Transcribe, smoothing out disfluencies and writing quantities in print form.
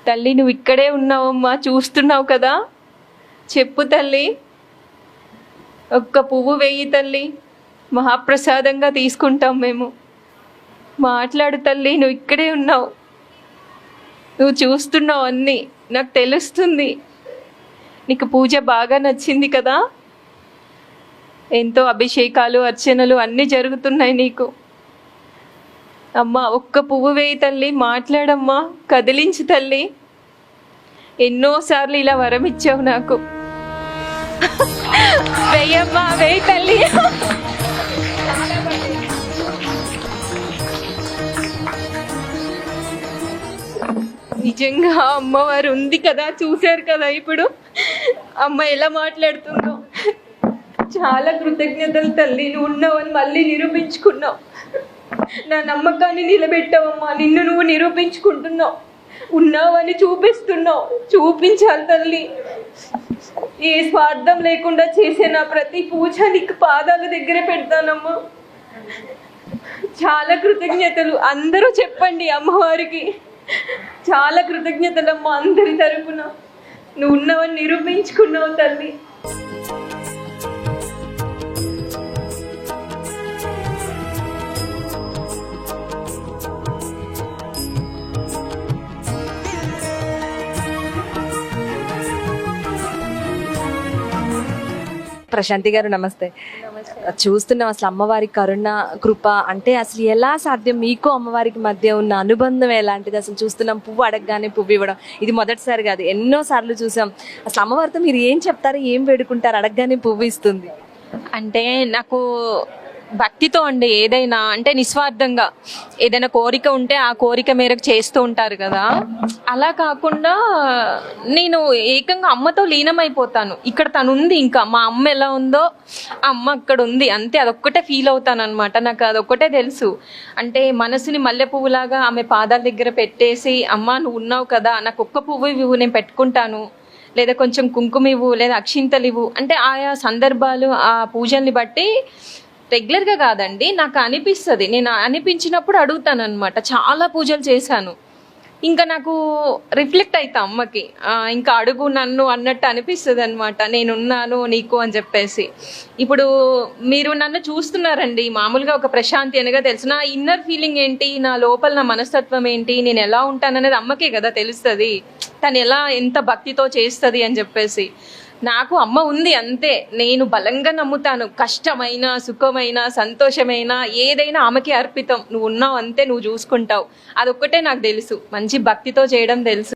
తల్లి నువ్వు ఇక్కడే ఉన్నావమ్మా, చూస్తున్నావు కదా. చెప్పు తల్లి, ఒక్క పువ్వు వేయి తల్లి, మహాప్రసాదంగా తీసుకుంటాం మేము. మాట్లాడు తల్లి, నువ్వు ఇక్కడే ఉన్నావు, నువ్వు చూస్తున్నావు అన్నీ, నాకు తెలుస్తుంది. నీకు పూజ బాగా నచ్చింది కదా. ఎంతో అభిషేకాలు అర్చనలు అన్నీ జరుగుతున్నాయి నీకు. అమ్మా ఒక్క పువ్వు వేయి తల్లి, మాట్లాడమ్మా, కదిలించు తల్లి. ఎన్నోసార్లు ఇలా వరం ఇచ్చావు నాకు. వేయమ్మా, వేయి తల్లి. నిజంగా అమ్మవారు ఉంది కదా, చూశారు కదా ఇప్పుడు అమ్మ ఎలా మాట్లాడుతుందో. చాలా కృతజ్ఞతలు తల్లి, నువ్వు ఉన్నావని మళ్ళీ నిరూపించుకున్నావు. నా నమ్మకాన్ని నిలబెట్టావమ్మా, నిన్ను నువ్వు నిరూపించుకుంటున్నావు, ఉన్నావని చూపిస్తున్నావు. చూపించాలి తల్లి. ఏ స్వార్థం లేకుండా చేసే నా ప్రతి పూజ నీకు పాదాల దగ్గర పెడతానమ్మా. చాలా కృతజ్ఞతలు. అందరూ చెప్పండి అమ్మవారికి చాలా కృతజ్ఞతలమ్మా, అందరి తరపున. నువ్వు ఉన్నావని నిరూపించుకున్నావు తల్లి. ప్రశాంతి గారు నమస్తే. చూస్తున్నాం అసలు అమ్మవారి కరుణ కృప అంటే అసలు ఎలా సాధ్యం, మీకు అమ్మవారికి మధ్య ఉన్న అనుబంధం ఎలాంటిది అసలు చూస్తున్నాం. పువ్వు అడగగానే పువ్వు ఇవ్వడం ఇది మొదటిసారి కాదు, ఎన్నో సార్లు చూసాం. అసలు అమ్మవారితో మీరు ఏం చెప్తారు, ఏం వేడుకుంటారు, అడగగానే పువ్వు ఇస్తుంది అంటే నాకు భక్తితో అండి. ఏదైనా అంటే నిస్వార్థంగా ఏదైనా కోరిక ఉంటే ఆ కోరిక మేరకు చేస్తూ ఉంటారు కదా, అలా కాకుండా నేను ఏకంగా అమ్మతో లీనమైపోతాను. ఇక్కడ తను ఉంది, ఇంకా మా అమ్మ ఎలా ఉందో అమ్మ అక్కడ ఉంది అంతే. అదొక్కటే ఫీల్ అవుతాను అనమాట. నాకు అదొక్కటే తెలుసు. అంటే మనసుని మల్లె పువ్వులాగా ఆమె పాదాల దగ్గర పెట్టేసి, అమ్మ నువ్వు ఉన్నావు కదా, నాకు ఒక్క పువ్వు ఇవ్వు నేను పెట్టుకుంటాను, లేదా కొంచెం కుంకుమ ఇవ్వు, లేదా అక్షింతలు ఇవ్వు అంటే ఆయా సందర్భాలు ఆ పూజల్ని బట్టి రెగ్యులర్గా కాదండి, నాకు అనిపిస్తుంది. నేను అనిపించినప్పుడు అడుగుతాను అనమాట. చాలా పూజలు చేశాను, ఇంకా నాకు రిఫ్లెక్ట్ అవుతా అమ్మకి, ఇంకా అడుగు నన్ను అన్నట్టు అనిపిస్తుంది అనమాట. నేనున్నాను నీకు అని చెప్పేసి. ఇప్పుడు మీరు నన్ను చూస్తున్నారండి, మామూలుగా ఒక ప్రశాంతి అనగా తెలుసు. నా ఇన్నర్ ఫీలింగ్ ఏంటి, నా లోపల నా మనస్తత్వం ఏంటి, నేను ఎలా ఉంటాననేది అమ్మకే కదా తెలుస్తుంది. తను ఎలా ఎంత భక్తితో చేస్తుంది అని చెప్పేసి. నాకు అమ్మ ఉంది అంతే. నేను బలంగా నమ్ముతాను, కష్టమైన సుఖమైన సంతోషమైన ఏదైనా ఆమెకి అర్పితం. నువ్వు ఉన్నావు అంతే, నువ్వు చూసుకుంటావు. అదొక్కటే నాకు తెలుసు. మంచి భక్తితో చేయడం తెలుసు.